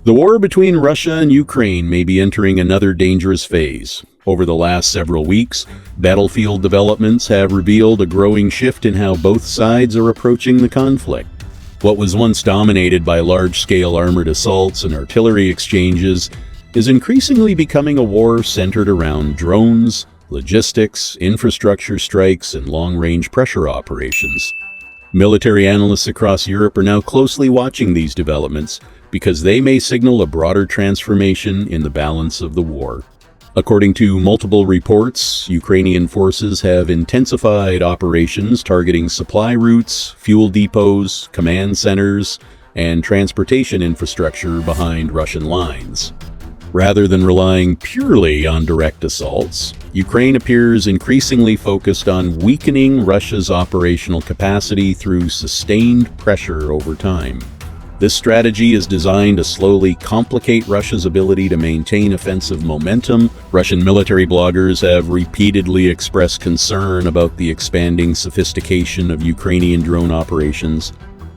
The war between Russia and Ukraine may be entering another dangerous phase. Over the last several weeks, battlefield developments have revealed a growing shift in how both sides are approaching the conflict. What was once dominated by large-scale armored assaults and artillery exchanges is increasingly becoming a war centered around drones, logistics, infrastructure strikes, and long-range pressure operations. Military analysts across Europe are now closely watching these developments because they may signal a broader transformation in the balance of the war. According to multiple reports, Ukrainian forces have intensified operations targeting supply routes, fuel depots, command centers, and transportation infrastructure behind Russian lines. Rather than relying purely on direct assaults, Ukraine appears increasingly focused on weakening Russia's operational capacity through sustained pressure over time. This strategy is designed to slowly complicate Russia's ability to maintain offensive momentum. Russian military bloggers have repeatedly expressed concern about the expanding sophistication of Ukrainian drone operations.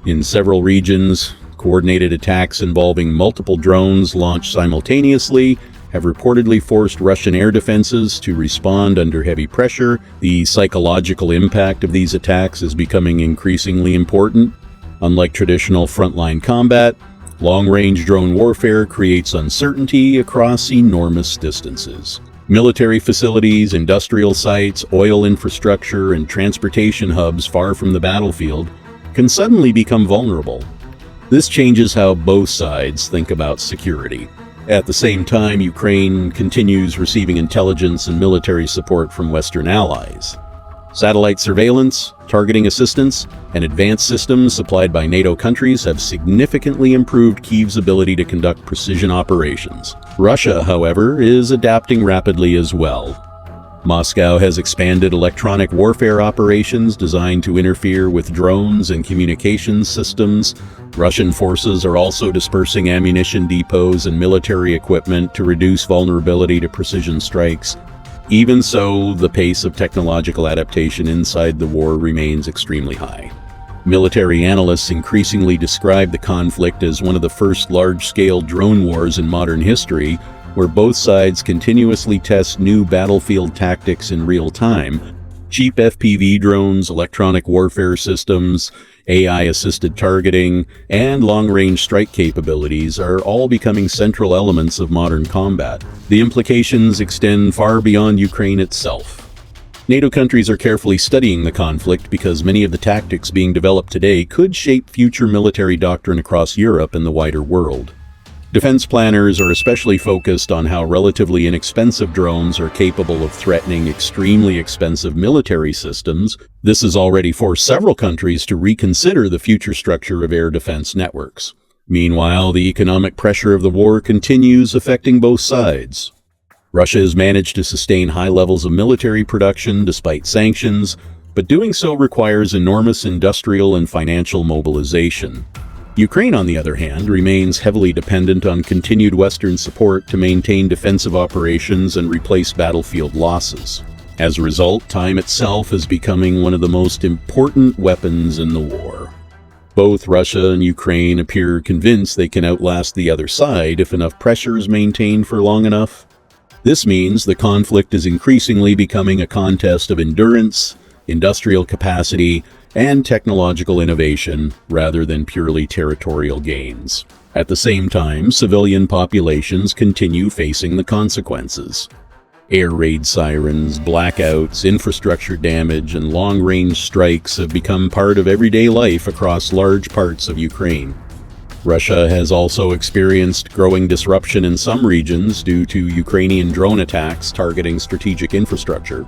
In several regions, coordinated attacks involving multiple drones launched simultaneously have reportedly forced Russian air defenses to respond under heavy pressure. The psychological impact of these attacks is becoming increasingly important. Unlike traditional frontline combat, long-range drone warfare creates uncertainty across enormous distances. Military facilities, industrial sites, oil infrastructure, and transportation hubs far from the battlefield can suddenly become vulnerable. This changes how both sides think about security. At the same time, Ukraine continues receiving intelligence and military support from Western allies. Satellite surveillance, targeting assistance, and advanced systems supplied by NATO countries have significantly improved Kyiv's ability to conduct precision operations. Russia, however, is adapting rapidly as well. Moscow has expanded electronic warfare operations designed to interfere with drones and communications systems. Russian forces are also dispersing ammunition depots and military equipment to reduce vulnerability to precision strikes. Even so, the pace of technological adaptation inside the war remains extremely high. Military analysts increasingly describe the conflict as one of the first large-scale drone wars in modern history, where both sides continuously test new battlefield tactics in real time. Cheap FPV drones, electronic warfare systems, AI-assisted targeting, and long-range strike capabilities are all becoming central elements of modern combat. The implications extend far beyond Ukraine itself. NATO countries are carefully studying the conflict because many of the tactics being developed today could shape future military doctrine across Europe and the wider world. Defense planners are especially focused on how relatively inexpensive drones are capable of threatening extremely expensive military systems. This has already forced several countries to reconsider the future structure of air defense networks. Meanwhile, the economic pressure of the war continues affecting both sides. Russia has managed to sustain high levels of military production despite sanctions, but doing so requires enormous industrial and financial mobilization. Ukraine, on the other hand, remains heavily dependent on continued Western support to maintain defensive operations and replace battlefield losses. As a result, time itself is becoming one of the most important weapons in the war. Both Russia and Ukraine appear convinced they can outlast the other side if enough pressure is maintained for long enough. This means the conflict is increasingly becoming a contest of endurance, industrial capacity, and technological innovation rather than purely territorial gains. At the same time, civilian populations continue facing the consequences. Air raid sirens, blackouts, infrastructure damage, and long-range strikes have become part of everyday life across large parts of Ukraine. Russia has also experienced growing disruption in some regions due to Ukrainian drone attacks targeting strategic infrastructure.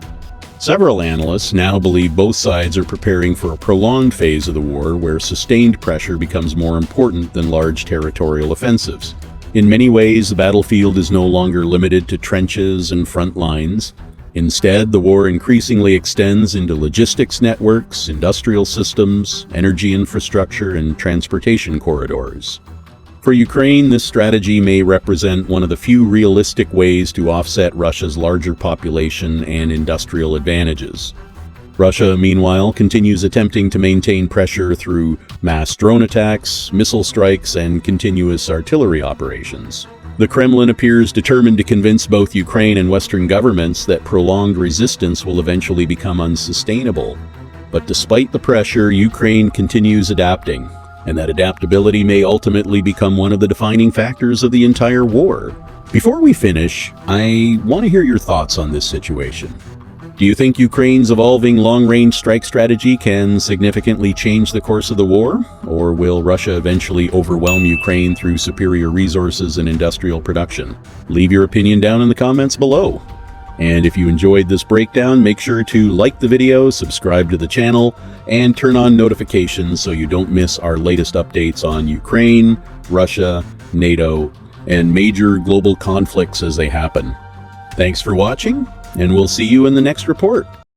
Several analysts now believe both sides are preparing for a prolonged phase of the war where sustained pressure becomes more important than large territorial offensives. In many ways, the battlefield is no longer limited to trenches and front lines. Instead, the war increasingly extends into logistics networks, industrial systems, energy infrastructure, and transportation corridors. For Ukraine, this strategy may represent one of the few realistic ways to offset Russia's larger population and industrial advantages. Russia, meanwhile, continues attempting to maintain pressure through mass drone attacks, missile strikes, and continuous artillery operations. The Kremlin appears determined to convince both Ukraine and Western governments that prolonged resistance will eventually become unsustainable. But despite the pressure, Ukraine continues adapting, and that adaptability may ultimately become one of the defining factors of the entire war. Before we finish, I want to hear your thoughts on this situation. Do you think Ukraine's evolving long-range strike strategy can significantly change the course of the war? Or will Russia eventually overwhelm Ukraine through superior resources and industrial production? Leave your opinion down in the comments below. And if you enjoyed this breakdown, make sure to like the video, subscribe to the channel, and turn on notifications so you don't miss our latest updates on Ukraine, Russia, NATO, and major global conflicts as they happen. Thanks for watching, and we'll see you in the next report.